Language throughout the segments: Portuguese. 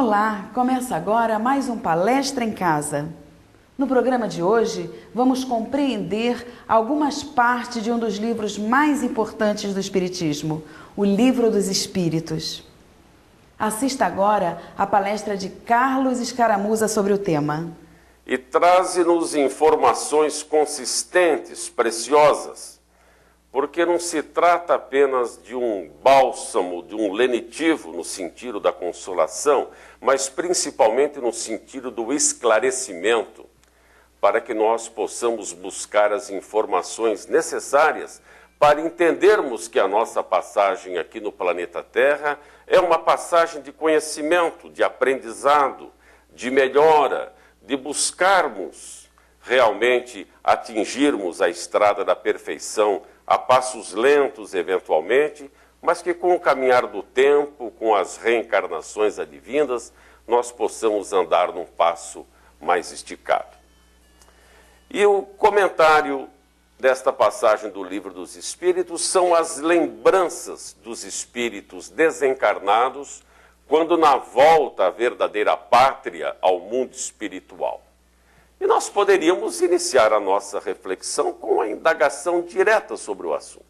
Olá, começa agora mais um Palestra em Casa. No programa de hoje, vamos compreender algumas partes de um dos livros mais importantes do Espiritismo, o Livro dos Espíritos. Assista agora a palestra de Carlos Escaramuza sobre o tema. E traze-nos informações consistentes, preciosas, porque não se trata apenas de um bálsamo, de um lenitivo no sentido da consolação, mas principalmente no sentido do esclarecimento, para que nós possamos buscar as informações necessárias para entendermos que a nossa passagem aqui no planeta Terra é uma passagem de conhecimento, de aprendizado, de melhora, de buscarmos realmente atingirmos a estrada da perfeição a passos lentos, eventualmente, mas que com o caminhar do tempo, com as reencarnações advindas, nós possamos andar num passo mais esticado. E o comentário desta passagem do Livro dos Espíritos são as lembranças dos espíritos desencarnados quando na volta à verdadeira pátria, ao mundo espiritual. E nós poderíamos iniciar a nossa reflexão com a indagação direta sobre o assunto.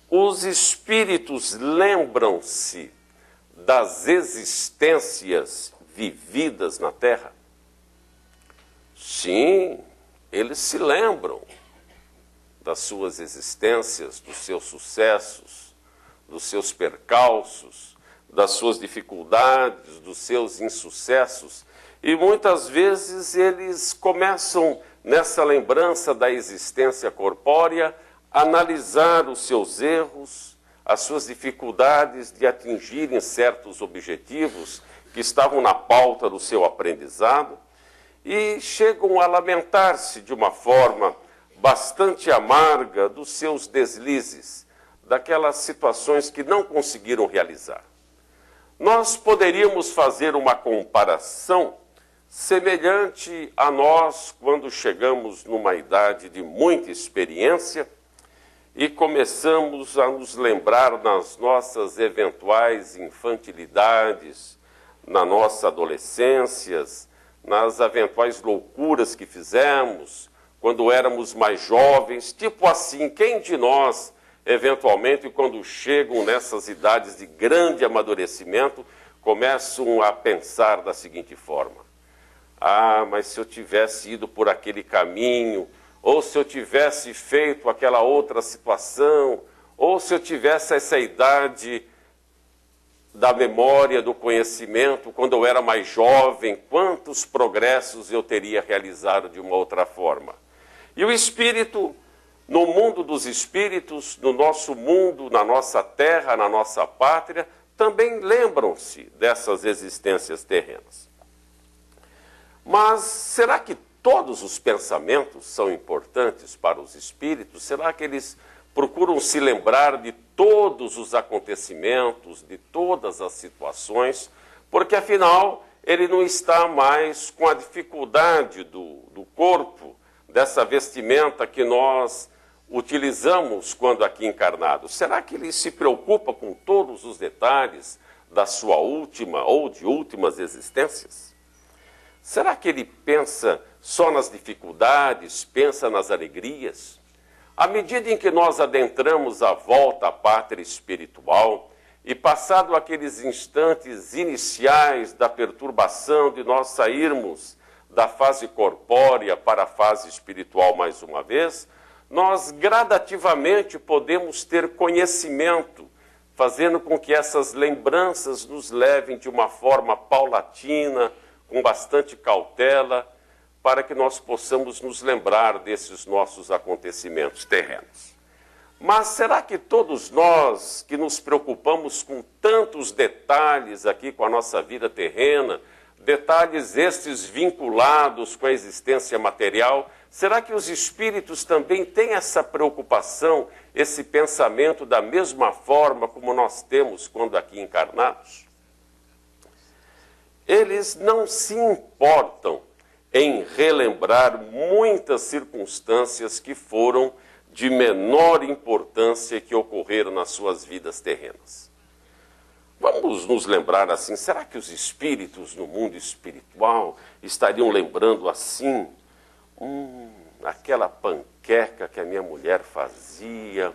Os espíritos lembram-se das existências vividas na Terra? Sim, eles se lembram das suas existências, dos seus sucessos, dos seus percalços, das suas dificuldades, dos seus insucessos. E muitas vezes eles começam, nessa lembrança da existência corpórea, a analisar os seus erros, as suas dificuldades de atingirem certos objetivos que estavam na pauta do seu aprendizado, e chegam a lamentar-se de uma forma bastante amarga dos seus deslizes, daquelas situações que não conseguiram realizar. Nós poderíamos fazer uma comparação semelhante a nós quando chegamos numa idade de muita experiência e começamos a nos lembrar nas nossas eventuais infantilidades, na nossa adolescência, nas eventuais loucuras que fizemos quando éramos mais jovens, tipo assim, quem de nós, eventualmente, quando chegam nessas idades de grande amadurecimento, começam a pensar da seguinte forma: ah, mas se eu tivesse ido por aquele caminho, ou se eu tivesse feito aquela outra situação, ou se eu tivesse essa idade da memória, do conhecimento, quando eu era mais jovem, quantos progressos eu teria realizado de uma outra forma. E o espírito, no mundo dos espíritos, no nosso mundo, na nossa terra, na nossa pátria, também lembram-se dessas existências terrenas. Mas será que todos os pensamentos são importantes para os espíritos? Será que eles procuram se lembrar de todos os acontecimentos, de todas as situações? Porque, afinal, ele não está mais com a dificuldade do corpo, dessa vestimenta que nós utilizamos quando aqui encarnados. Será que ele se preocupa com todos os detalhes da sua última ou de últimas existências? Será que ele pensa só nas dificuldades, pensa nas alegrias? À medida em que nós adentramos a volta à pátria espiritual e passado aqueles instantes iniciais da perturbação de nós sairmos da fase corpórea para a fase espiritual mais uma vez, nós gradativamente podemos ter conhecimento, fazendo com que essas lembranças nos levem de uma forma paulatina, com bastante cautela, para que nós possamos nos lembrar desses nossos acontecimentos terrenos. Mas será que todos nós que nos preocupamos com tantos detalhes aqui com a nossa vida terrena, detalhes estes vinculados com a existência material, será que os espíritos também têm essa preocupação, esse pensamento da mesma forma como nós temos quando aqui encarnados? Eles não se importam em relembrar muitas circunstâncias que foram de menor importância que ocorreram nas suas vidas terrenas. Vamos nos lembrar assim, será que os espíritos no mundo espiritual estariam lembrando assim, aquela panqueca que a minha mulher fazia?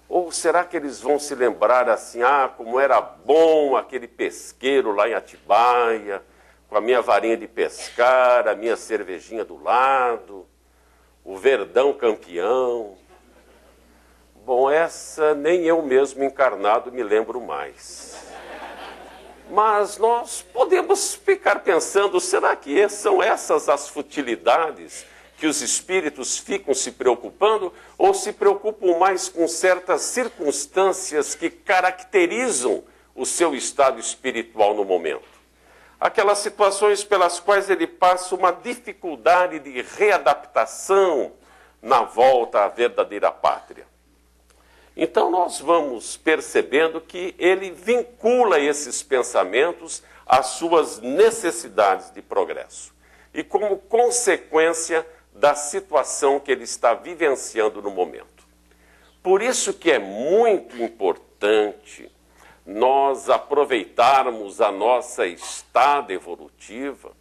Ou será que eles vão se lembrar assim, como era bom aquele pesqueiro lá em Atibaia, com a minha varinha de pescar, a minha cervejinha do lado, o Verdão campeão? Bom, essa nem eu mesmo encarnado me lembro mais. Mas nós podemos ficar pensando, será que são essas as futilidades que os espíritos ficam se preocupando, ou se preocupam mais com certas circunstâncias que caracterizam o seu estado espiritual no momento? Aquelas situações pelas quais ele passa uma dificuldade de readaptação na volta à verdadeira pátria. Então nós vamos percebendo que ele vincula esses pensamentos às suas necessidades de progresso. E como consequência da situação que ele está vivenciando no momento. Por isso que é muito importante nós aproveitarmos a nossa estada evolutiva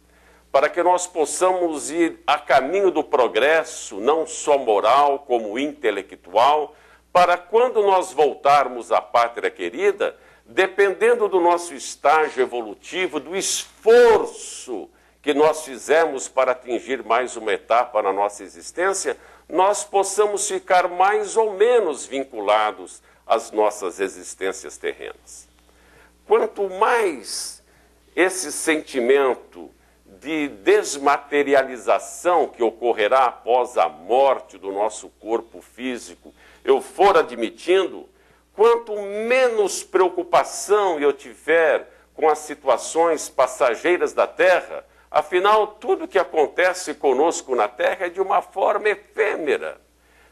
para que nós possamos ir a caminho do progresso, não só moral como intelectual, para quando nós voltarmos à pátria querida, dependendo do nosso estágio evolutivo, do esforço que nós fizemos para atingir mais uma etapa na nossa existência, nós possamos ficar mais ou menos vinculados às nossas existências terrenas. Quanto mais esse sentimento de desmaterialização que ocorrerá após a morte do nosso corpo físico eu for admitindo, quanto menos preocupação eu tiver com as situações passageiras da Terra, afinal, tudo que acontece conosco na Terra é de uma forma efêmera,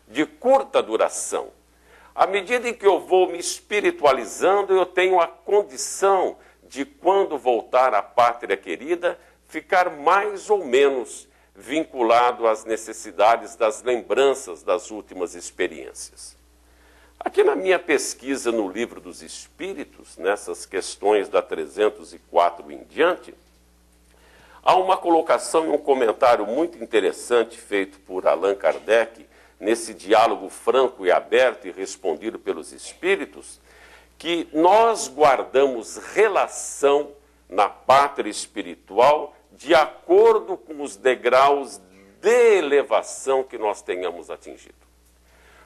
de curta duração. À medida em que eu vou me espiritualizando, eu tenho a condição de, quando voltar à pátria querida, ficar mais ou menos vinculado às necessidades das lembranças das últimas experiências. Aqui na minha pesquisa no Livro dos Espíritos, nessas questões da 304 em diante, há uma colocação e um comentário muito interessante feito por Allan Kardec, nesse diálogo franco e aberto e respondido pelos Espíritos, que nós guardamos relação na pátria espiritual de acordo com os degraus de elevação que nós tenhamos atingido.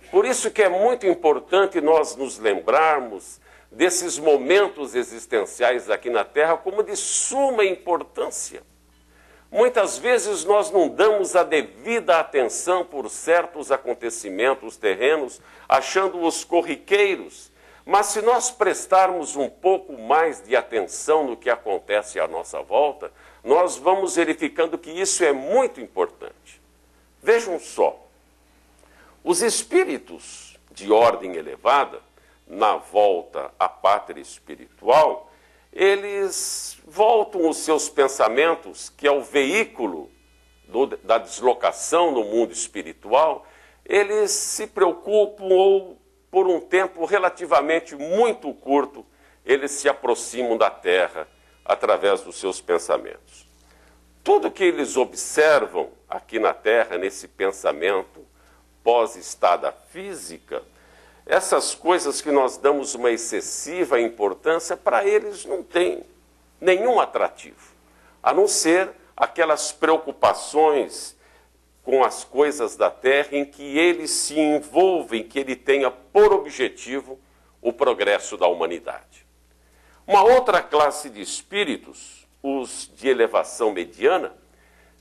Por isso que é muito importante nós nos lembrarmos desses momentos existenciais aqui na Terra como de suma importância. Muitas vezes nós não damos a devida atenção por certos acontecimentos terrenos, achando-os corriqueiros, mas se nós prestarmos um pouco mais de atenção no que acontece à nossa volta, nós vamos verificando que isso é muito importante. Vejam só, os espíritos de ordem elevada, na volta à pátria espiritual, eles voltam os seus pensamentos, que é o veículo da deslocação no mundo espiritual, eles se preocupam ou, por um tempo relativamente muito curto, eles se aproximam da Terra através dos seus pensamentos. Tudo que eles observam aqui na Terra, nesse pensamento pós-estada física, essas coisas que nós damos uma excessiva importância, para eles não tem nenhum atrativo, a não ser aquelas preocupações com as coisas da Terra em que ele se envolve, em que ele tenha por objetivo o progresso da humanidade. Uma outra classe de espíritos, os de elevação mediana,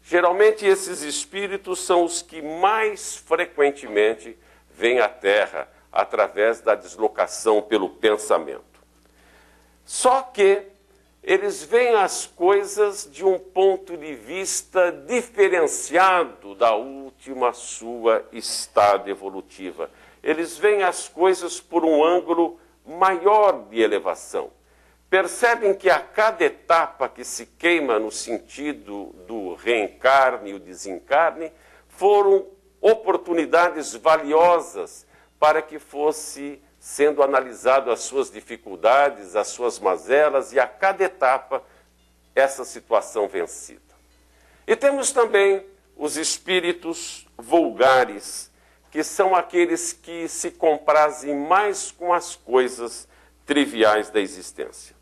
geralmente esses espíritos são os que mais frequentemente vêm à Terra através da deslocação pelo pensamento. Só que eles veem as coisas de um ponto de vista diferenciado da última sua estada evolutiva. Eles veem as coisas por um ângulo maior de elevação. Percebem que a cada etapa que se queima no sentido do reencarne e o desencarne, foram oportunidades valiosas para que fosse sendo analisado as suas dificuldades, as suas mazelas e a cada etapa essa situação vencida. E temos também os espíritos vulgares, que são aqueles que se comprazem mais com as coisas triviais da existência.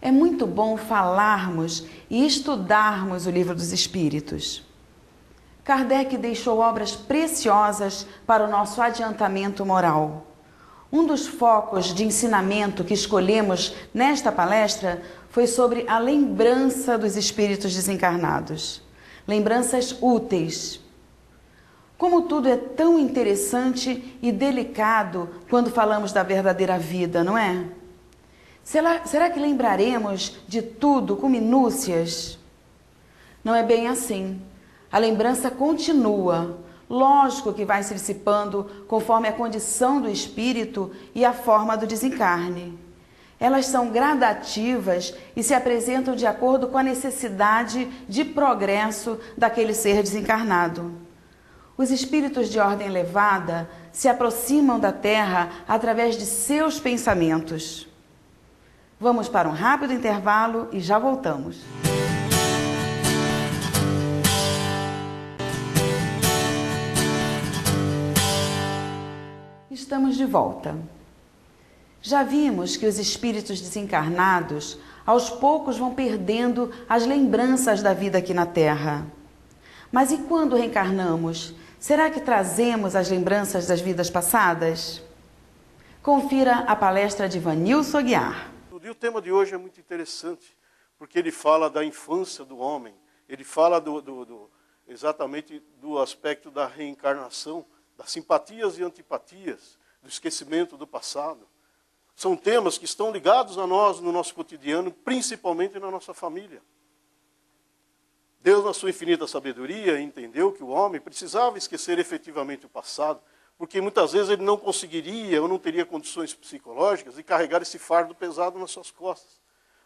É muito bom falarmos e estudarmos o Livro dos Espíritos. Kardec deixou obras preciosas para o nosso adiantamento moral. Um dos focos de ensinamento que escolhemos nesta palestra foi sobre a lembrança dos espíritos desencarnados. Lembranças úteis. Como tudo é tão interessante e delicado quando falamos da verdadeira vida, não é? Será que lembraremos de tudo com minúcias? Não é bem assim. A lembrança continua. Lógico que vai se dissipando conforme a condição do espírito e a forma do desencarne. Elas são gradativas e se apresentam de acordo com a necessidade de progresso daquele ser desencarnado. Os espíritos de ordem elevada se aproximam da Terra através de seus pensamentos. Vamos para um rápido intervalo e já voltamos. Estamos de volta. Já vimos que os espíritos desencarnados, aos poucos, vão perdendo as lembranças da vida aqui na Terra. Mas e quando reencarnamos? Será que trazemos as lembranças das vidas passadas? Confira a palestra de Vanilson Aguiar. E o tema de hoje é muito interessante, porque ele fala da infância do homem, ele fala exatamente do aspecto da reencarnação, das simpatias e antipatias, do esquecimento do passado. São temas que estão ligados a nós no nosso cotidiano, principalmente na nossa família. Deus, na sua infinita sabedoria, entendeu que o homem precisava esquecer efetivamente o passado, porque muitas vezes ele não conseguiria ou não teria condições psicológicas de carregar esse fardo pesado nas suas costas.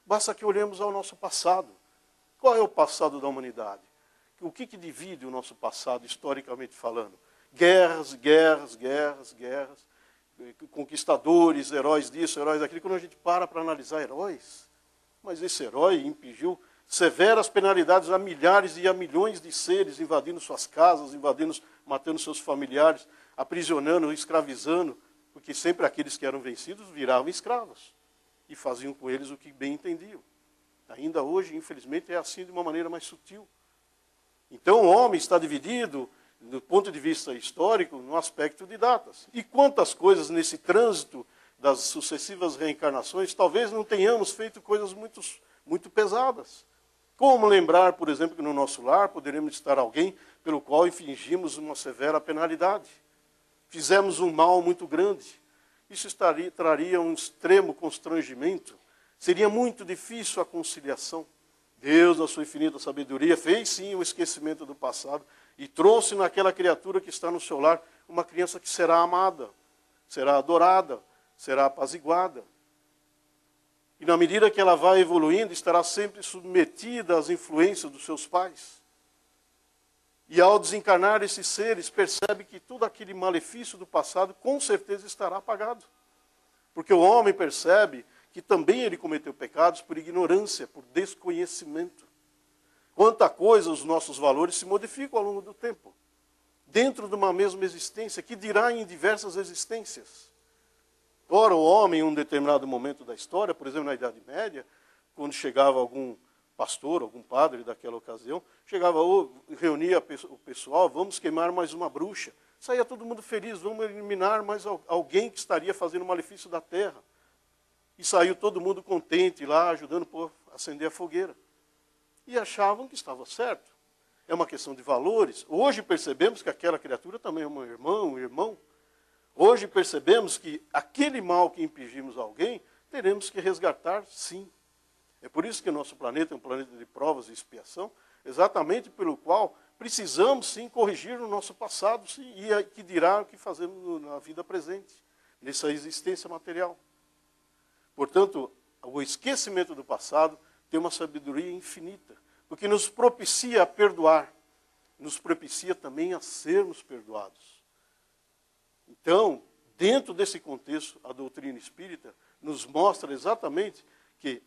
Basta que olhemos ao nosso passado. Qual é o passado da humanidade? O que divide o nosso passado, historicamente falando? Guerras, guerras, guerras, guerras, conquistadores, heróis disso, heróis daquilo. Quando a gente para analisar heróis, mas esse herói impingiu severas penalidades a milhares e a milhões de seres, invadindo suas casas, matando seus familiares, aprisionando, escravizando, porque sempre aqueles que eram vencidos viravam escravos e faziam com eles o que bem entendiam. Ainda hoje, infelizmente, é assim de uma maneira mais sutil. Então o homem está dividido, do ponto de vista histórico, no aspecto de datas. E quantas coisas nesse trânsito das sucessivas reencarnações, talvez não tenhamos feito coisas muito pesadas. Como lembrar, por exemplo, que no nosso lar poderemos estar alguém pelo qual infligimos uma severa penalidade. Fizemos um mal muito grande. Isso traria um extremo constrangimento. Seria muito difícil a conciliação. Deus, na sua infinita sabedoria, fez sim o esquecimento do passado e trouxe naquela criatura que está no seu lar uma criança que será amada, será adorada, será apaziguada. E na medida que ela vai evoluindo, estará sempre submetida às influências dos seus pais. E ao desencarnar esses seres, percebe que todo aquele malefício do passado com certeza estará apagado. Porque o homem percebe que também ele cometeu pecados por ignorância, por desconhecimento. Quanta coisa os nossos valores se modificam ao longo do tempo. Dentro de uma mesma existência, que dirá em diversas existências. Ora, o homem, em um determinado momento da história, por exemplo, na Idade Média, quando chegava algum pastor, algum padre daquela ocasião, chegava, reunia o pessoal, vamos queimar mais uma bruxa. Saía todo mundo feliz, vamos eliminar mais alguém que estaria fazendo o malefício da terra. E saiu todo mundo contente lá, ajudando a acender a fogueira. E achavam que estava certo. É uma questão de valores. Hoje percebemos que aquela criatura também é uma irmã, um irmão. Hoje percebemos que aquele mal que impingimos a alguém, teremos que resgatar, sim. É por isso que o nosso planeta é um planeta de provas e expiação, exatamente pelo qual precisamos, sim, corrigir o nosso passado, sim, e que dirá o que fazemos na vida presente, nessa existência material. Portanto, o esquecimento do passado tem uma sabedoria infinita, porque nos propicia a perdoar, nos propicia também a sermos perdoados. Então, dentro desse contexto, a doutrina espírita nos mostra exatamente que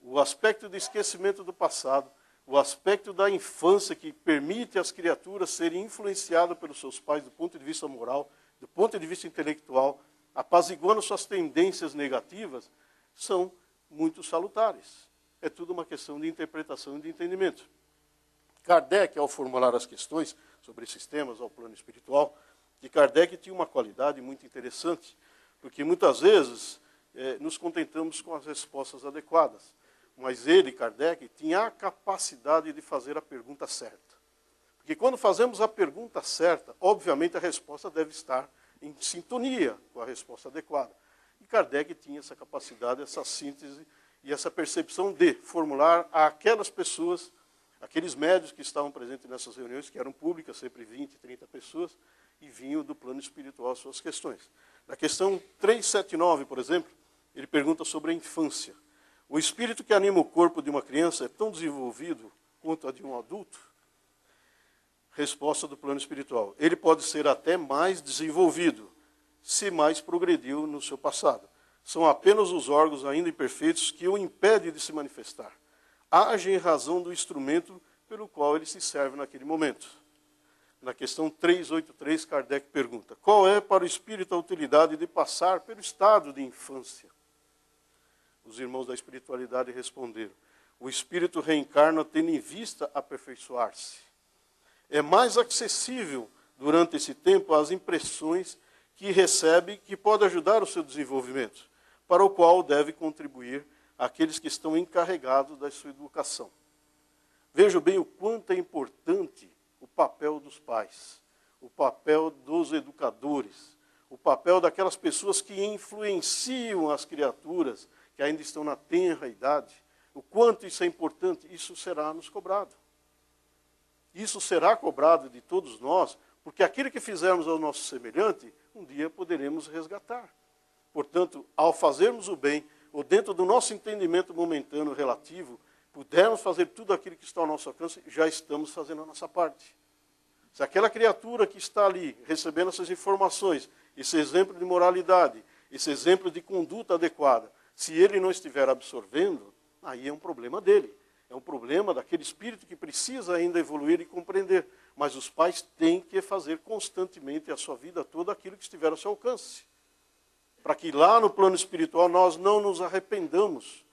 o aspecto do esquecimento do passado, o aspecto da infância que permite às criaturas serem influenciadas pelos seus pais do ponto de vista moral, do ponto de vista intelectual, apaziguando suas tendências negativas, são muito salutares. É tudo uma questão de interpretação e de entendimento. Kardec, ao formular as questões sobre esses temas ao plano espiritual, que Kardec tinha uma qualidade muito interessante, porque muitas vezes nos contentamos com as respostas adequadas. Mas ele, Kardec, tinha a capacidade de fazer a pergunta certa. Porque quando fazemos a pergunta certa, obviamente a resposta deve estar em sintonia com a resposta adequada. E Kardec tinha essa capacidade, essa síntese e essa percepção de formular àquelas pessoas, aqueles médios que estavam presentes nessas reuniões, que eram públicas, sempre 20, 30 pessoas, e vinham do plano espiritual as suas questões. Na questão 379, por exemplo, ele pergunta sobre a infância. O espírito que anima o corpo de uma criança é tão desenvolvido quanto a de um adulto? Resposta do plano espiritual. Ele pode ser até mais desenvolvido, se mais progrediu no seu passado. São apenas os órgãos ainda imperfeitos que o impedem de se manifestar. Age em razão do instrumento pelo qual ele se serve naquele momento. Na questão 383, Kardec pergunta: qual é para o espírito a utilidade de passar pelo estado de infância? Os irmãos da espiritualidade responderam: o espírito reencarna tendo em vista aperfeiçoar-se. É mais acessível, durante esse tempo, às impressões que recebe, que pode ajudar o seu desenvolvimento, para o qual deve contribuir aqueles que estão encarregados da sua educação. Vejam bem o quanto é importante o papel dos pais, o papel dos educadores, o papel daquelas pessoas que influenciam as criaturas que ainda estão na tenra idade. O quanto isso é importante, isso será nos cobrado. Isso será cobrado de todos nós, porque aquilo que fizermos ao nosso semelhante, um dia poderemos resgatar. Portanto, ao fazermos o bem, ou dentro do nosso entendimento momentâneo relativo, pudermos fazer tudo aquilo que está ao nosso alcance, já estamos fazendo a nossa parte. Se aquela criatura que está ali, recebendo essas informações, esse exemplo de moralidade, esse exemplo de conduta adequada, se ele não estiver absorvendo, aí é um problema dele. É um problema daquele espírito que precisa ainda evoluir e compreender. Mas os pais têm que fazer constantemente a sua vida toda aquilo que estiver ao seu alcance. Para que lá no plano espiritual nós não nos arrependamos.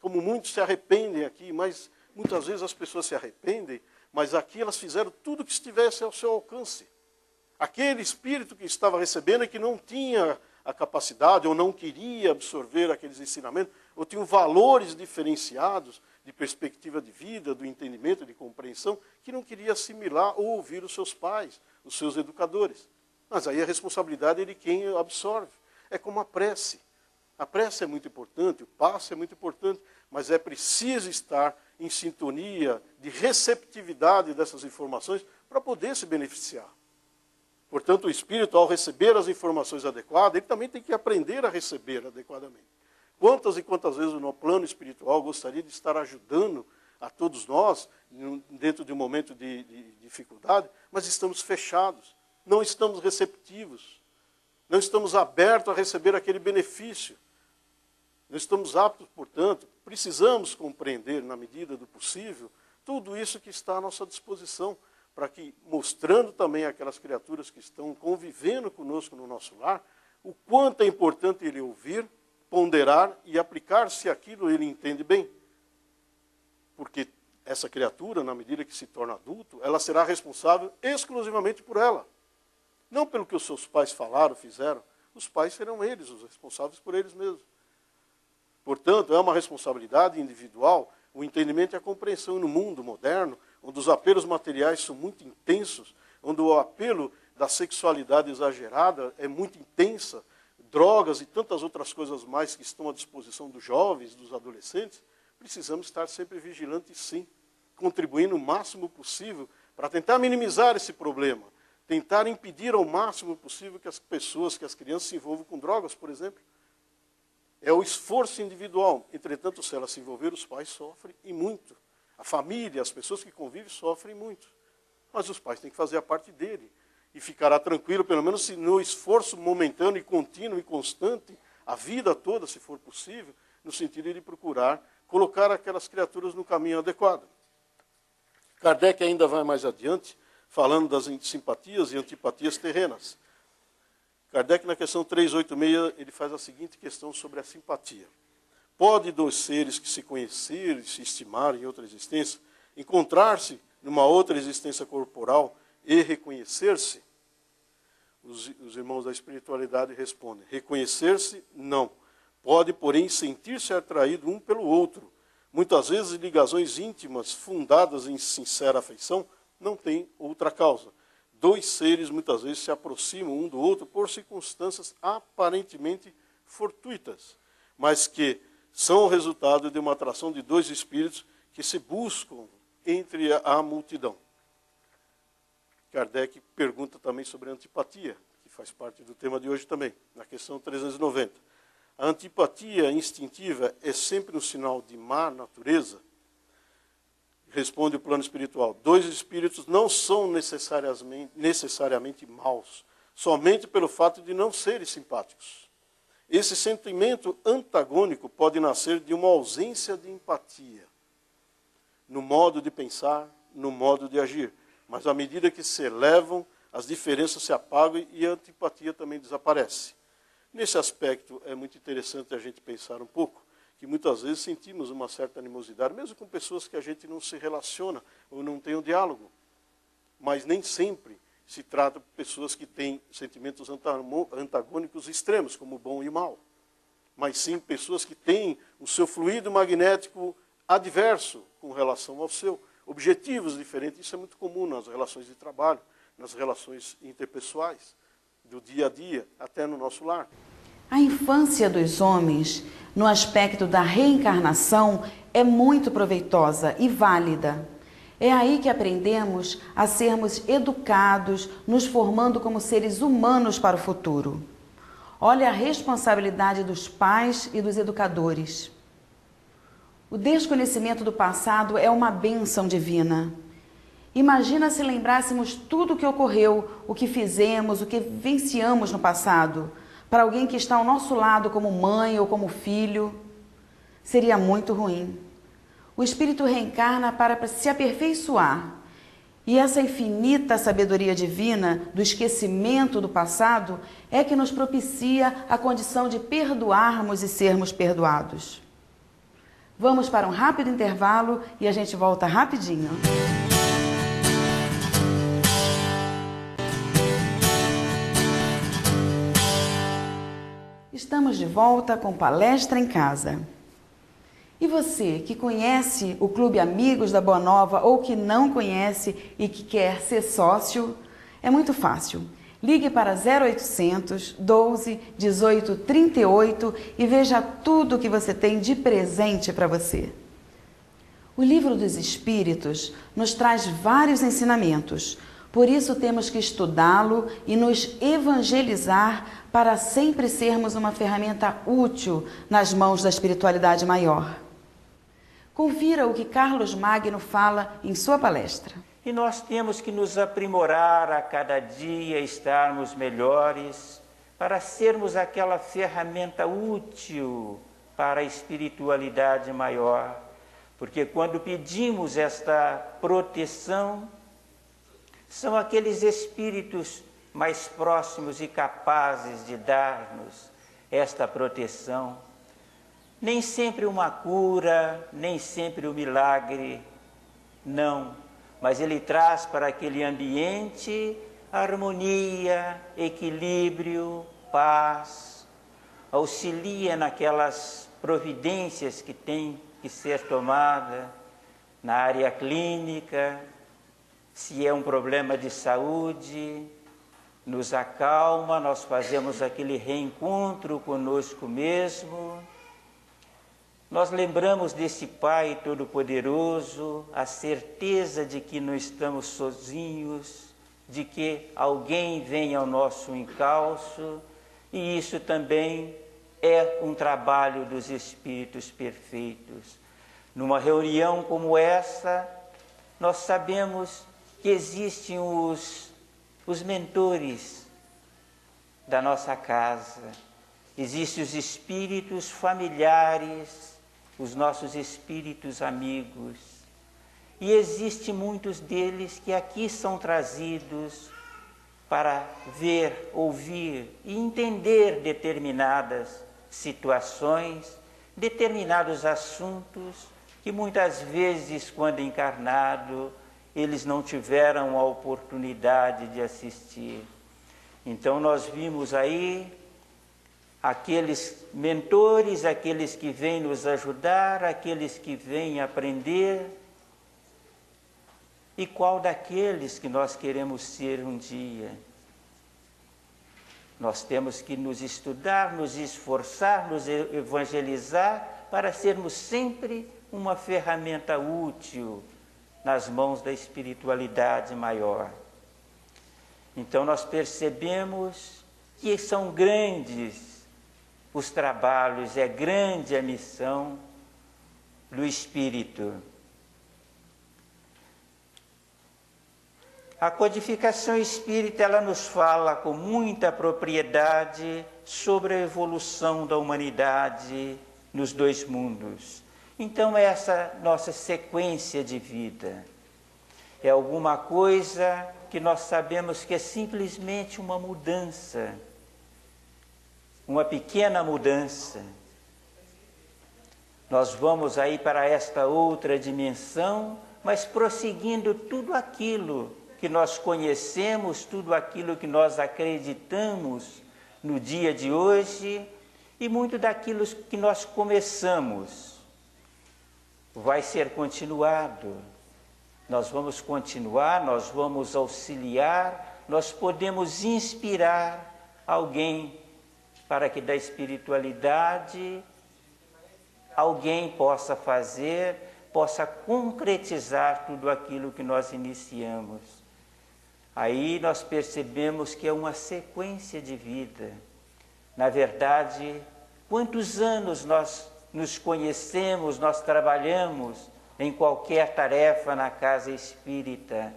Como muitos se arrependem aqui, mas muitas vezes as pessoas se arrependem, mas aqui elas fizeram tudo que estivesse ao seu alcance. Aquele espírito que estava recebendo e que não tinha a capacidade ou não queria absorver aqueles ensinamentos, ou tinham valores diferenciados de perspectiva de vida, do entendimento, de compreensão, que não queria assimilar ou ouvir os seus pais, os seus educadores. Mas aí a responsabilidade é de quem absorve. É como a prece. A prece é muito importante, o passo é muito importante, mas é preciso estar em sintonia de receptividade dessas informações para poder se beneficiar. Portanto, o espírito, ao receber as informações adequadas, ele também tem que aprender a receber adequadamente. Quantas e quantas vezes no plano espiritual gostaria de estar ajudando a todos nós, dentro de um momento de dificuldade, mas estamos fechados, não estamos receptivos, não estamos abertos a receber aquele benefício. Não estamos aptos, portanto, precisamos compreender, na medida do possível, tudo isso que está à nossa disposição, para que, mostrando também àquelas criaturas que estão convivendo conosco no nosso lar, o quanto é importante ele ouvir, ponderar e aplicar se aquilo ele entende bem. Porque essa criatura, na medida que se torna adulto, ela será responsável exclusivamente por ela. Não pelo que os seus pais falaram, fizeram. Os pais serão eles os responsáveis por eles mesmos. Portanto, é uma responsabilidade individual o entendimento e a compreensão no mundo moderno, onde os apelos materiais são muito intensos, onde o apelo da sexualidade exagerada é muito intensa, drogas e tantas outras coisas mais que estão à disposição dos jovens, dos adolescentes, precisamos estar sempre vigilantes, sim, contribuindo o máximo possível para tentar minimizar esse problema, tentar impedir ao máximo possível que as pessoas, que as crianças se envolvam com drogas, por exemplo. É o esforço individual. Entretanto, se ela se envolver, os pais sofrem e muito. A família, as pessoas que convivem sofrem muito. Mas os pais têm que fazer a parte dele. e ficará tranquilo, pelo menos se no esforço momentâneo e contínuo e constante, a vida toda, se for possível, no sentido de procurar colocar aquelas criaturas no caminho adequado. Kardec ainda vai mais adiante, falando das simpatias e antipatias terrenas. Kardec, na questão 386, ele faz a seguinte questão sobre a simpatia. Pode dois seres que se conhecerem, se estimarem em outra existência, encontrar-se numa outra existência corporal e reconhecer-se? Os irmãos da espiritualidade respondem, reconhecer-se, não. Pode, porém, sentir-se atraído um pelo outro. Muitas vezes, ligações íntimas, fundadas em sincera afeição, não têm outra causa. Dois seres, muitas vezes, se aproximam um do outro por circunstâncias aparentemente fortuitas, mas que são o resultado de uma atração de dois espíritos que se buscam entre a multidão. Kardec pergunta também sobre a antipatia, que faz parte do tema de hoje também, na questão 390. A antipatia instintiva é sempre um sinal de má natureza? Responde o plano espiritual. Dois espíritos não são necessariamente maus, somente pelo fato de não serem simpáticos. Esse sentimento antagônico pode nascer de uma ausência de empatia, no modo de pensar, no modo de agir. Mas à medida que se elevam, as diferenças se apagam e a antipatia também desaparece. Nesse aspecto, é muito interessante a gente pensar um pouco, que muitas vezes sentimos uma certa animosidade, mesmo com pessoas que a gente não se relaciona ou não tem um diálogo. Mas nem sempre se trata de pessoas que têm sentimentos antagônicos extremos, como o bom e o mal. Mas sim pessoas que têm o seu fluido magnético adverso com relação ao seu. Objetivos diferentes, isso é muito comum nas relações de trabalho, nas relações interpessoais, do dia a dia, até no nosso lar. A infância dos homens, no aspecto da reencarnação, é muito proveitosa e válida. É aí que aprendemos a sermos educados, nos formando como seres humanos para o futuro. Olha a responsabilidade dos pais e dos educadores. O desconhecimento do passado é uma bênção divina. Imagina se lembrássemos tudo o que ocorreu, o que fizemos, o que vivenciamos no passado, para alguém que está ao nosso lado como mãe ou como filho. Seria muito ruim. O espírito reencarna para se aperfeiçoar. E essa infinita sabedoria divina do esquecimento do passado é que nos propicia a condição de perdoarmos e sermos perdoados. Vamos para um rápido intervalo e a gente volta rapidinho. Estamos de volta com Palestra em Casa. E você que conhece o Clube Amigos da Boa Nova ou que não conhece e que quer ser sócio, é muito fácil. Ligue para 0800 12 18 38 e veja tudo o que você tem de presente para você. O Livro dos Espíritos nos traz vários ensinamentos, por isso temos que estudá-lo e nos evangelizar para sempre sermos uma ferramenta útil nas mãos da espiritualidade maior. Confira o que Carlos Magno fala em sua palestra. E nós temos que nos aprimorar a cada dia, estarmos melhores, para sermos aquela ferramenta útil para a espiritualidade maior. Porque quando pedimos esta proteção, são aqueles espíritos mais próximos e capazes de dar-nos esta proteção. Nem sempre uma cura, nem sempre um milagre, não. Mas ele traz para aquele ambiente harmonia, equilíbrio, paz, auxilia naquelas providências que tem que ser tomada na área clínica, se é um problema de saúde, nos acalma, nós fazemos aquele reencontro conosco mesmo. Nós lembramos desse Pai Todo-Poderoso, a certeza de que não estamos sozinhos, de que alguém vem ao nosso encalço, e isso também é um trabalho dos Espíritos perfeitos. Numa reunião como essa, nós sabemos que existem os os mentores da nossa casa, existem os espíritos familiares, os nossos espíritos amigos, e existem muitos deles que aqui são trazidos para ver, ouvir e entender determinadas situações, determinados assuntos que muitas vezes, quando encarnado, eles não tiveram a oportunidade de assistir. Então nós vimos aí aqueles mentores, aqueles que vêm nos ajudar, aqueles que vêm aprender. E qual daqueles que nós queremos ser um dia? Nós temos que nos estudar, nos esforçar, nos evangelizar para sermos sempre uma ferramenta útil nas mãos da espiritualidade maior. Então nós percebemos que são grandes os trabalhos, é grande a missão do Espírito. A codificação espírita, ela nos fala com muita propriedade sobre a evolução da humanidade nos dois mundos. Então, essa nossa sequência de vida é alguma coisa que nós sabemos que é simplesmente uma mudança, uma pequena mudança. Nós vamos aí para esta outra dimensão, mas prosseguindo tudo aquilo que nós conhecemos, tudo aquilo que nós acreditamos no dia de hoje e muito daquilo que nós começamos vai ser continuado. Nós vamos continuar, nós vamos auxiliar, nós podemos inspirar alguém para que da espiritualidade alguém possa fazer, possa concretizar tudo aquilo que nós iniciamos. Aí nós percebemos que é uma sequência de vida. Na verdade, quantos anos nós nos conhecemos, nós trabalhamos em qualquer tarefa na casa espírita.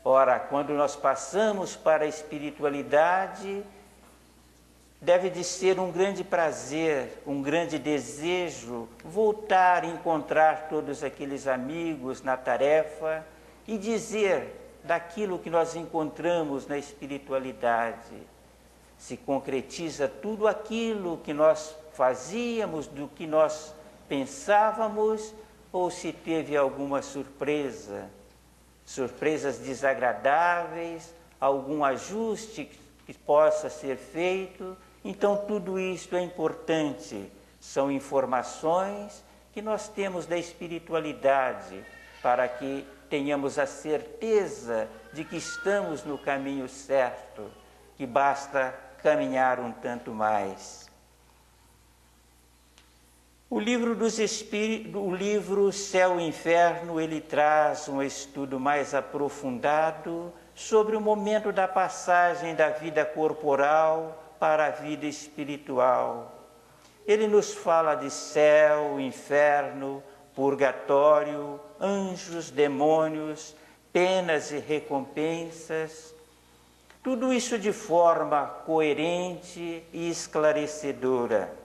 Ora, quando nós passamos para a espiritualidade, deve de ser um grande prazer, um grande desejo voltar a encontrar todos aqueles amigos na tarefa e dizer daquilo que nós encontramos na espiritualidade. Se concretiza tudo aquilo que nós fazíamos, do que nós pensávamos, ou se teve alguma surpresa, surpresas desagradáveis, algum ajuste que possa ser feito. Então tudo isso é importante, são informações que nós temos da espiritualidade para que tenhamos a certeza de que estamos no caminho certo, que basta caminhar um tanto mais. O livro dos Espíritos, o livro Céu e Inferno, ele traz um estudo mais aprofundado sobre o momento da passagem da vida corporal para a vida espiritual. Ele nos fala de céu, inferno, purgatório, anjos, demônios, penas e recompensas. Tudo isso de forma coerente e esclarecedora.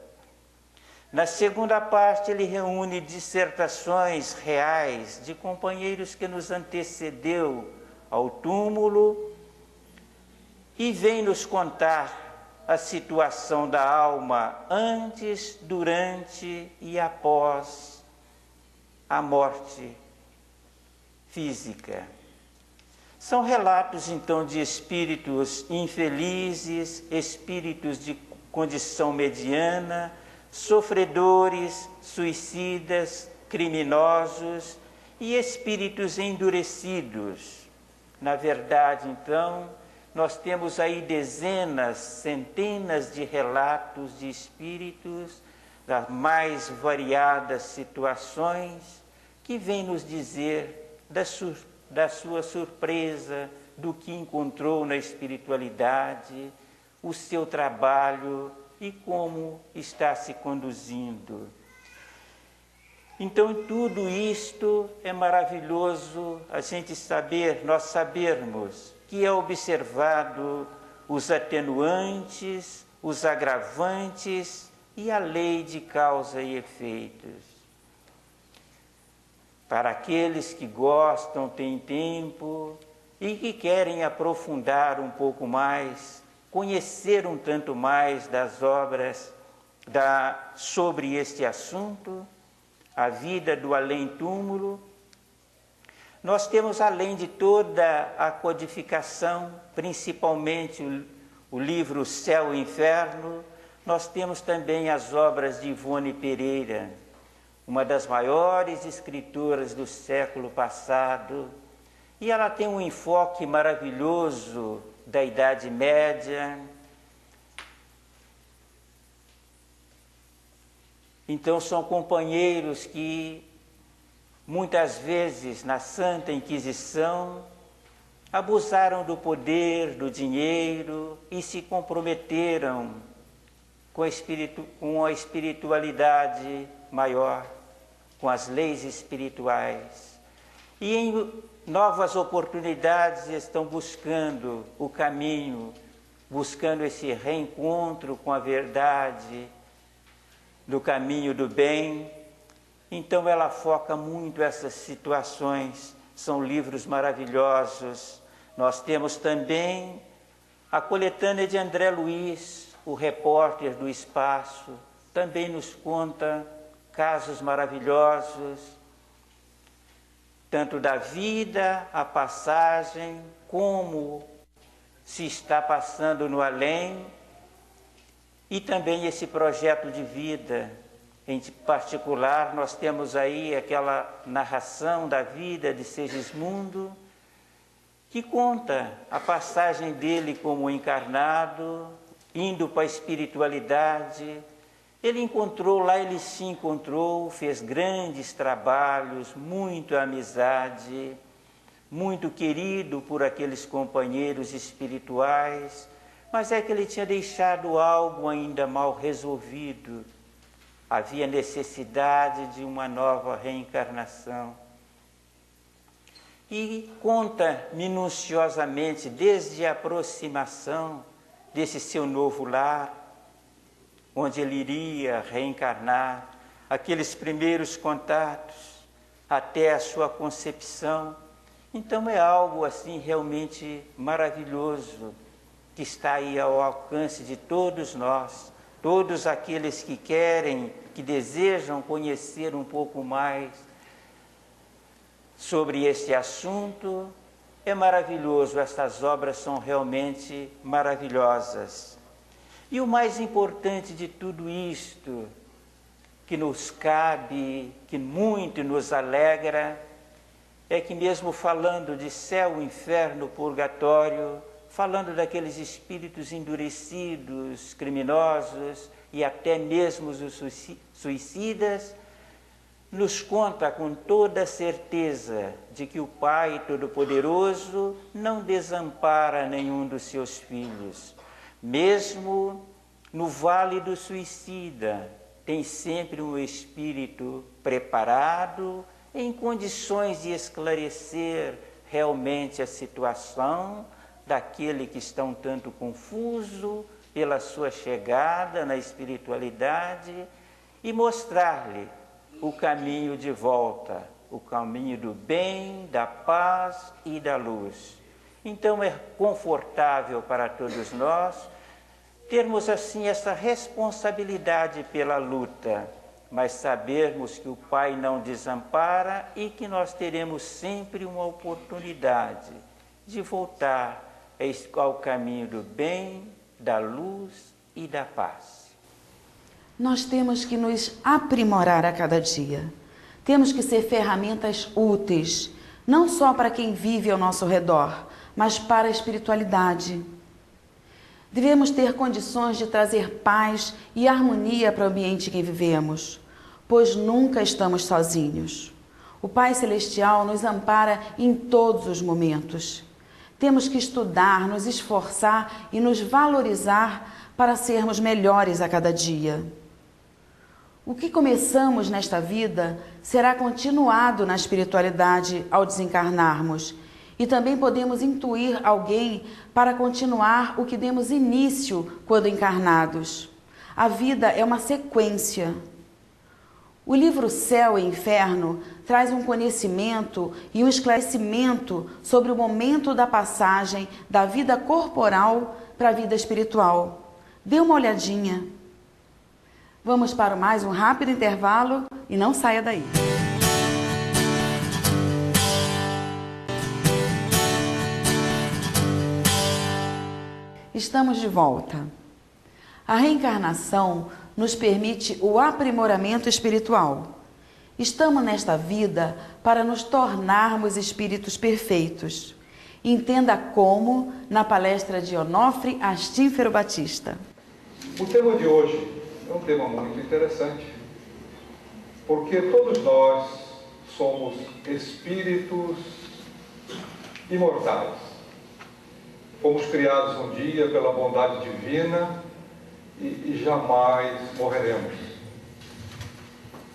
Na segunda parte, ele reúne dissertações reais de companheiros que nos antecedeu ao túmulo e vem nos contar a situação da alma antes, durante e após a morte física. São relatos, então, de espíritos infelizes, espíritos de condição mediana, sofredores, suicidas, criminosos e espíritos endurecidos. Na verdade, então, nós temos aí dezenas, centenas de relatos de espíritos das mais variadas situações que vêm nos dizer da sua surpresa, do que encontrou na espiritualidade, o seu trabalho e como está se conduzindo. Então, tudo isto é maravilhoso a gente saber, nós sabermos que é observado os atenuantes, os agravantes e a lei de causa e efeitos. Para aqueles que gostam, têm tempo e que querem aprofundar um pouco mais, conhecer um tanto mais das obras sobre este assunto, a vida do além-túmulo, nós temos, além de toda a codificação, principalmente o livro Céu e Inferno, nós temos também as obras de Ivone Pereira, uma das maiores escritoras do século passado, e ela tem um enfoque maravilhoso da Idade Média. Então são companheiros que muitas vezes na Santa Inquisição abusaram do poder, do dinheiro e se comprometeram com a espiritualidade maior, com as leis espirituais. E em novas oportunidades estão buscando o caminho, buscando esse reencontro com a verdade, do caminho do bem. Então ela foca muito essas situações, são livros maravilhosos. Nós temos também a coletânea de André Luiz, o repórter do espaço, também nos conta casos maravilhosos, tanto da vida, a passagem, como se está passando no além, e também esse projeto de vida. Em particular, nós temos aí aquela narração da vida de Segismundo, que conta a passagem dele como encarnado, indo para a espiritualidade. Ele encontrou, lá ele se encontrou, fez grandes trabalhos, muita amizade, muito querido por aqueles companheiros espirituais, mas é que ele tinha deixado algo ainda mal resolvido. Havia necessidade de uma nova reencarnação. E conta minuciosamente, desde a aproximação desse seu novo lar, onde ele iria reencarnar, aqueles primeiros contatos, até a sua concepção. Então é algo assim realmente maravilhoso, que está aí ao alcance de todos nós, todos aqueles que querem, que desejam conhecer um pouco mais sobre este assunto. É maravilhoso, essas obras são realmente maravilhosas. E o mais importante de tudo isto, que nos cabe, que muito nos alegra, é que mesmo falando de céu, inferno, purgatório, falando daqueles espíritos endurecidos, criminosos e até mesmo os suicidas, nos conta com toda certeza de que o Pai Todo-Poderoso não desampara nenhum dos seus filhos. Mesmo no vale do suicida, tem sempre um espírito preparado, em condições de esclarecer realmente a situação daquele que está um tanto confuso pela sua chegada na espiritualidade e mostrar-lhe o caminho de volta, o caminho do bem, da paz e da luz. Então é confortável para todos nós termos assim essa responsabilidade pela luta, mas sabermos que o Pai não desampara e que nós teremos sempre uma oportunidade de voltar ao caminho do bem, da luz e da paz. Nós temos que nos aprimorar a cada dia. Temos que ser ferramentas úteis, não só para quem vive ao nosso redor, mas para a espiritualidade. Devemos ter condições de trazer paz e harmonia para o ambiente em que vivemos, pois nunca estamos sozinhos. O Pai Celestial nos ampara em todos os momentos. Temos que estudar, nos esforçar e nos valorizar para sermos melhores a cada dia. O que começamos nesta vida será continuado na espiritualidade ao desencarnarmos. E também podemos intuir alguém para continuar o que demos início quando encarnados. A vida é uma sequência. O livro Céu e Inferno traz um conhecimento e um esclarecimento sobre o momento da passagem da vida corporal para a vida espiritual. Dê uma olhadinha. Vamos para mais um rápido intervalo e não saia daí. Estamos de volta. A reencarnação nos permite o aprimoramento espiritual. Estamos nesta vida para nos tornarmos espíritos perfeitos. Entenda como na palestra de Onofre Astífero Batista. O tema de hoje é um tema muito interessante, porque todos nós somos espíritos imortais. Fomos criados um dia pela bondade divina e jamais morreremos.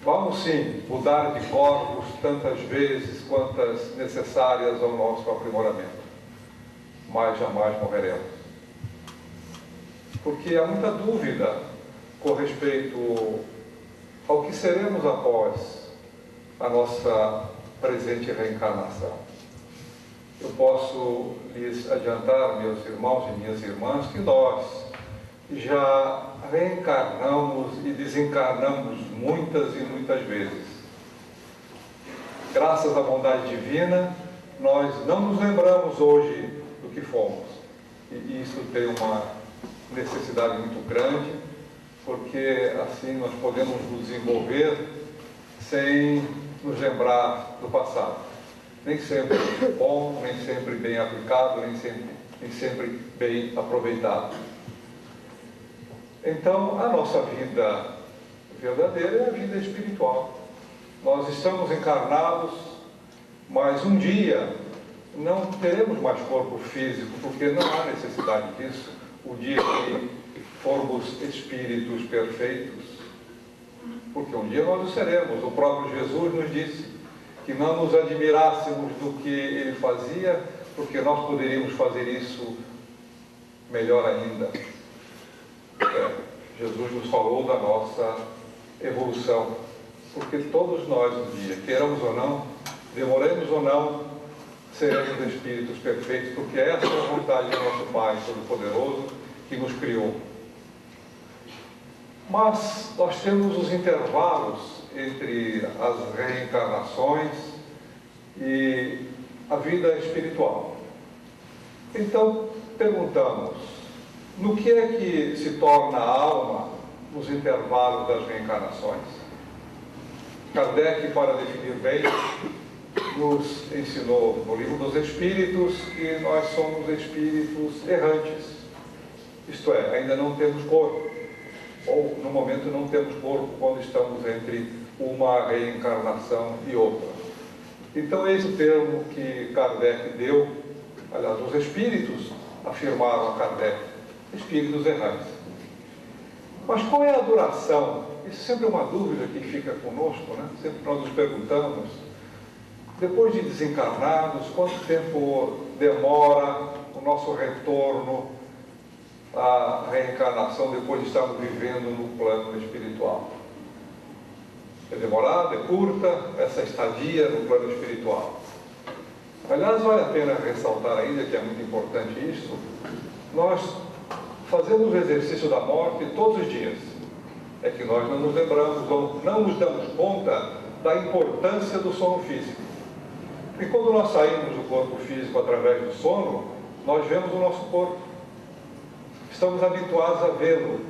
Vamos sim mudar de corpos tantas vezes quantas necessárias ao nosso aprimoramento, mas jamais morreremos. Porque há muita dúvida com respeito ao que seremos após a nossa presente reencarnação. Eu posso lhes adiantar, meus irmãos e minhas irmãs, que nós já reencarnamos e desencarnamos muitas e muitas vezes. Graças à bondade divina, nós não nos lembramos hoje do que fomos. E isso tem uma necessidade muito grande, porque assim nós podemos nos desenvolver sem nos lembrar do passado. Nem sempre bom, nem sempre bem aplicado, nem sempre bem aproveitado. Então, a nossa vida verdadeira é a vida espiritual. Nós estamos encarnados, mas um dia não teremos mais corpo físico, porque não há necessidade disso. O dia que formos espíritos perfeitos, porque um dia nós o seremos. O próprio Jesus nos disse que não nos admirássemos do que ele fazia, porque nós poderíamos fazer isso melhor ainda. Jesus nos falou da nossa evolução, porque todos nós um dia, queiramos ou não, demoremos ou não, seremos espíritos perfeitos, porque essa é a vontade do nosso Pai Todo-Poderoso que nos criou. Mas nós temos os intervalos entre as reencarnações e a vida espiritual. Então, perguntamos, no que é que se torna a alma nos intervalos das reencarnações? Kardec, para definir bem, nos ensinou no Livro dos Espíritos que nós somos espíritos errantes. Isto é, ainda não temos corpo, ou no momento não temos corpo quando estamos entre uma reencarnação e outra. Então, esse termo que Kardec deu, aliás, os espíritos afirmaram a Kardec, espíritos errantes. Mas qual é a duração? Isso sempre é uma dúvida que fica conosco, né? Sempre nós nos perguntamos, depois de desencarnados, quanto tempo demora o nosso retorno à reencarnação depois de estarmos vivendo no plano espiritual? É demorada, é curta, essa estadia no plano espiritual. Aliás, vale a pena ressaltar ainda, que é muito importante isso, nós fazemos o exercício da morte todos os dias. É que nós não nos lembramos ou não nos damos conta da importância do sono físico. E quando nós saímos do corpo físico através do sono, nós vemos o nosso corpo. Estamos habituados a vê-lo.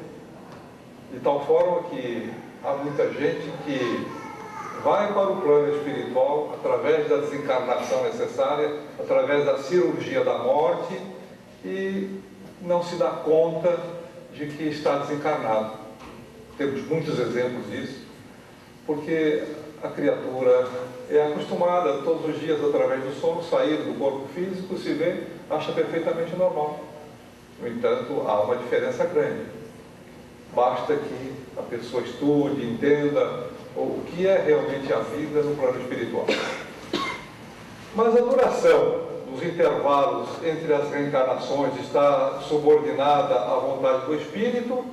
De tal forma que há muita gente que vai para o plano espiritual através da desencarnação necessária, através da cirurgia da morte, e não se dá conta de que está desencarnado. Temos muitos exemplos disso, porque a criatura é acostumada todos os dias, através do sono, sair do corpo físico, se vê, acha perfeitamente normal. No entanto, há uma diferença grande. Basta que a pessoa estude, entenda o que é realmente a vida no plano espiritual. Mas a duração dos intervalos entre as reencarnações está subordinada à vontade do espírito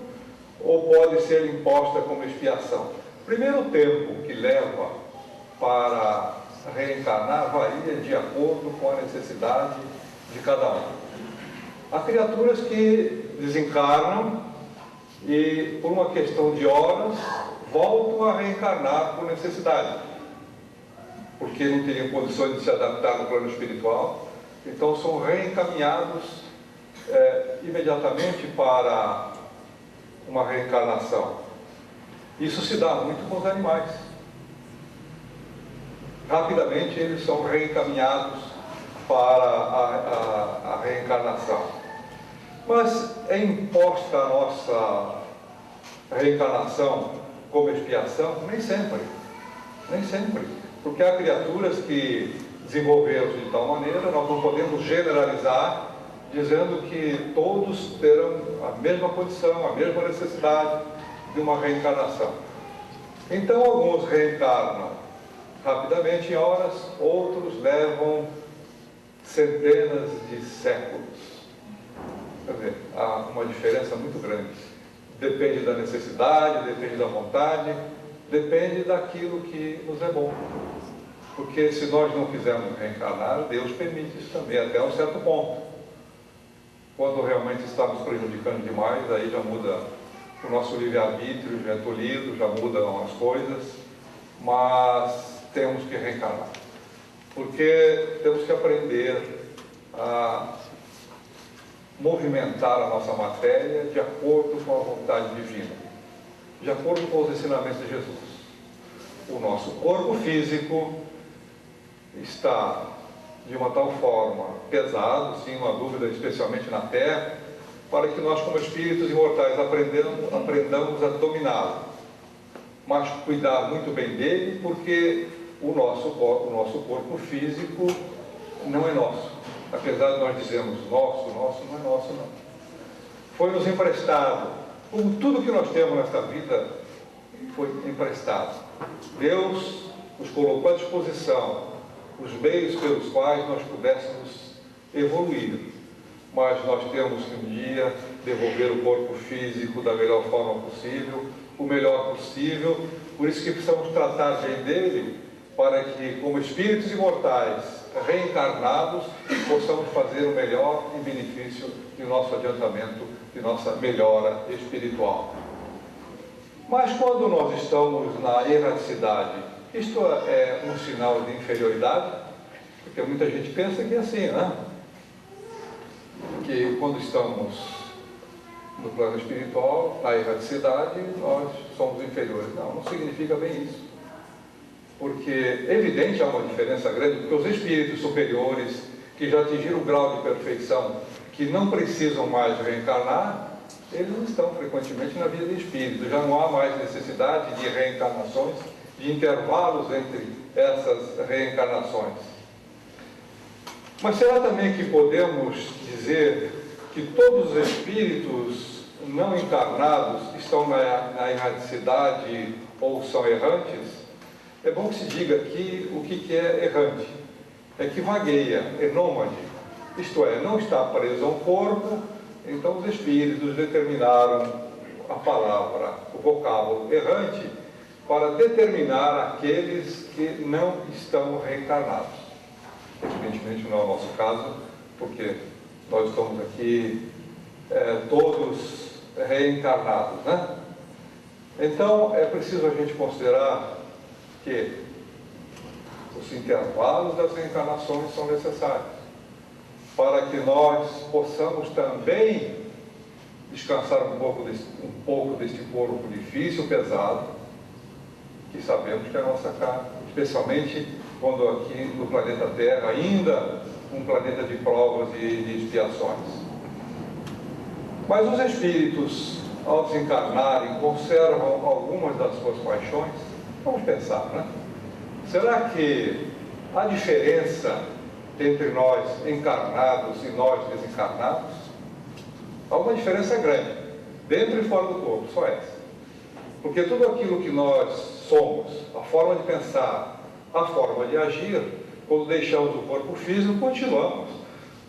ou pode ser imposta como expiação? Primeiro, o tempo que leva para reencarnar varia de acordo com a necessidade de cada um. Há criaturas que desencarnam e, por uma questão de horas, voltam a reencarnar por necessidade, porque não teriam condições de se adaptar no plano espiritual, então são reencaminhados imediatamente para uma reencarnação. Isso se dá muito com os animais. Rapidamente eles são reencaminhados para a reencarnação. Mas é imposta a nossa reencarnação como expiação? Nem sempre. Nem sempre. Porque há criaturas que desenvolveram-se de tal maneira, nós não podemos generalizar, dizendo que todos terão a mesma condição, a mesma necessidade de uma reencarnação. Então, alguns reencarnam rapidamente em horas, outros levam centenas de séculos. Quer dizer, há uma diferença muito grande. Depende da necessidade, depende da vontade, depende daquilo que nos é bom. Porque se nós não quisermos reencarnar, Deus permite isso também, até um certo ponto. Quando realmente estamos prejudicando demais, aí já muda o nosso livre-arbítrio, já é tolhido, já mudam as coisas, mas temos que reencarnar. Porque temos que aprender a movimentar a nossa matéria de acordo com a vontade divina, de acordo com os ensinamentos de Jesus. O nosso corpo físico está de uma tal forma pesado, sem uma dúvida, especialmente na Terra, para que nós, como espíritos imortais, aprendamos a dominá-lo, mas cuidar muito bem dele, porque o nosso corpo físico não é nosso. Apesar de nós dizermos nosso não é nosso, não. Foi nos emprestado. Como tudo que nós temos nesta vida foi emprestado. Deus nos colocou à disposição os meios pelos quais nós pudéssemos evoluir. Mas nós temos que um dia devolver o corpo físico da melhor forma possível, o melhor possível. Por isso que precisamos tratar bem dele, para que, como espíritos imortais reencarnados, possamos fazer o melhor em benefício do nosso adiantamento, de nossa melhora espiritual. Mas quando nós estamos na erraticidade, isto é um sinal de inferioridade? Porque muita gente pensa que é assim, né? Que quando estamos no plano espiritual, na erraticidade, nós somos inferiores. Não, não significa bem isso. Porque, evidente, há uma diferença grande, porque os espíritos superiores, que já atingiram o grau de perfeição, que não precisam mais reencarnar, eles estão frequentemente na vida de espírito. Já não há mais necessidade de reencarnações, de intervalos entre essas reencarnações. Mas será também que podemos dizer que todos os espíritos não encarnados estão na erraticidade ou são errantes? É bom que se diga aqui o que é errante. É que vagueia, é nômade. Isto é, não está preso a um corpo. Então os espíritos determinaram a palavra, o vocábulo errante, para determinar aqueles que não estão reencarnados. Evidentemente não é o nosso caso, porque nós estamos aqui todos reencarnados, né? Então é preciso a gente considerar que os intervalos das reencarnações são necessários, para que nós possamos também descansar um pouco deste corpo difícil, pesado, que sabemos que é a nossa carne, especialmente quando aqui no planeta Terra, ainda um planeta de provas e de expiações. Mas os espíritos, ao desencarnarem, conservam algumas das suas paixões. Vamos pensar, né? Será que há diferença entre nós encarnados e nós desencarnados? Há uma diferença grande, dentro e fora do corpo, só essa. Porque tudo aquilo que nós somos, a forma de pensar, a forma de agir, Quando deixamos o corpo físico, continuamos.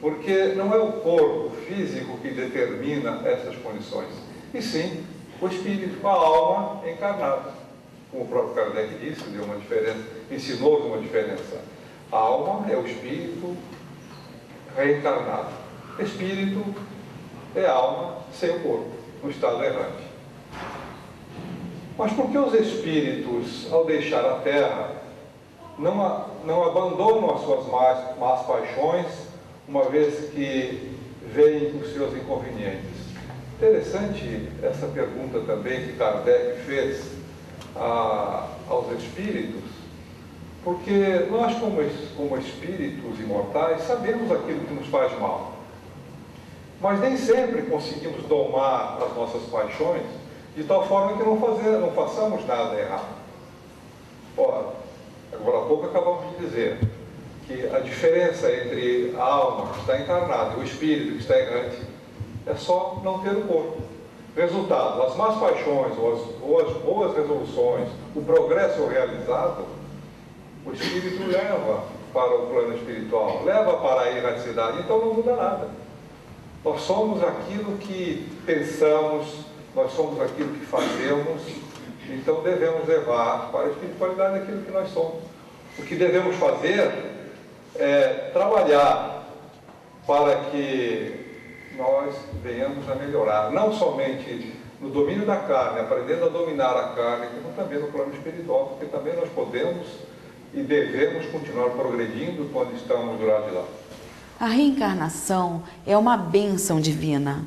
Porque não é o corpo físico que determina essas condições, e sim o espírito, a alma encarnada. Como o próprio Kardec disse, deu uma diferença, ensinou uma diferença. A alma é o espírito reencarnado. Espírito é alma sem o corpo, no estado errante. Mas por que os espíritos, ao deixar a Terra, não abandonam as suas más paixões, uma vez que veem os seus inconvenientes? Interessante essa pergunta também que Kardec fez aos espíritos, porque nós, como espíritos imortais, sabemos aquilo que nos faz mal, mas nem sempre conseguimos domar as nossas paixões de tal forma que não façamos nada errado. Ora, agora há pouco acabamos de dizer que a diferença entre a alma que está encarnada e o espírito que está errante é só não ter o corpo. Resultado, as más paixões ou as boas resoluções, o progresso realizado, o espírito leva para o plano espiritual, leva para a erraticidade, então não muda nada. Nós somos aquilo que pensamos, nós somos aquilo que fazemos, então devemos levar para a espiritualidade aquilo que nós somos. O que devemos fazer é trabalhar para que nós venhamos a melhorar, não somente no domínio da carne, aprendendo a dominar a carne, como também no plano espiritual, porque também nós podemos e devemos continuar progredindo quando estamos do lado de lá. A reencarnação é uma bênção divina,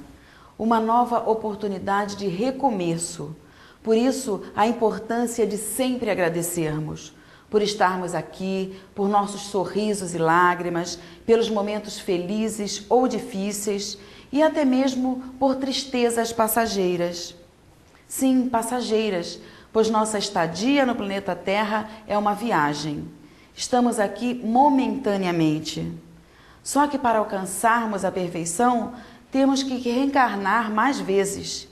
uma nova oportunidade de recomeço. Por isso, a importância de sempre agradecermos, por estarmos aqui, por nossos sorrisos e lágrimas, pelos momentos felizes ou difíceis e até mesmo por tristezas passageiras. Sim, passageiras, pois nossa estadia no planeta Terra é uma viagem. Estamos aqui momentaneamente. Só que para alcançarmos a perfeição, temos que reencarnar mais vezes.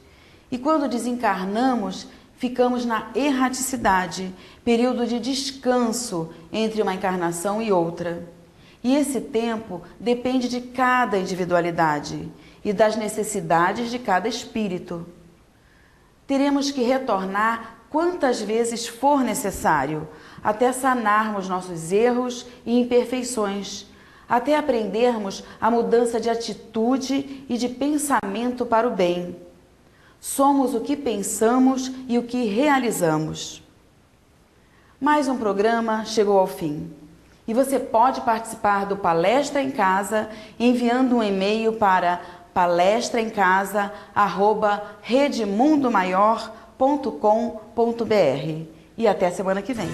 E quando desencarnamos, ficamos na erraticidade, período de descanso entre uma encarnação e outra. E esse tempo depende de cada individualidade e das necessidades de cada espírito. Teremos que retornar quantas vezes for necessário, até sanarmos nossos erros e imperfeições, até aprendermos a mudança de atitude e de pensamento para o bem. Somos o que pensamos e o que realizamos. Mais um programa chegou ao fim. E você pode participar do Palestra em Casa enviando um e-mail para palestraemcasa@redemundomaior.com.br. E até semana que vem.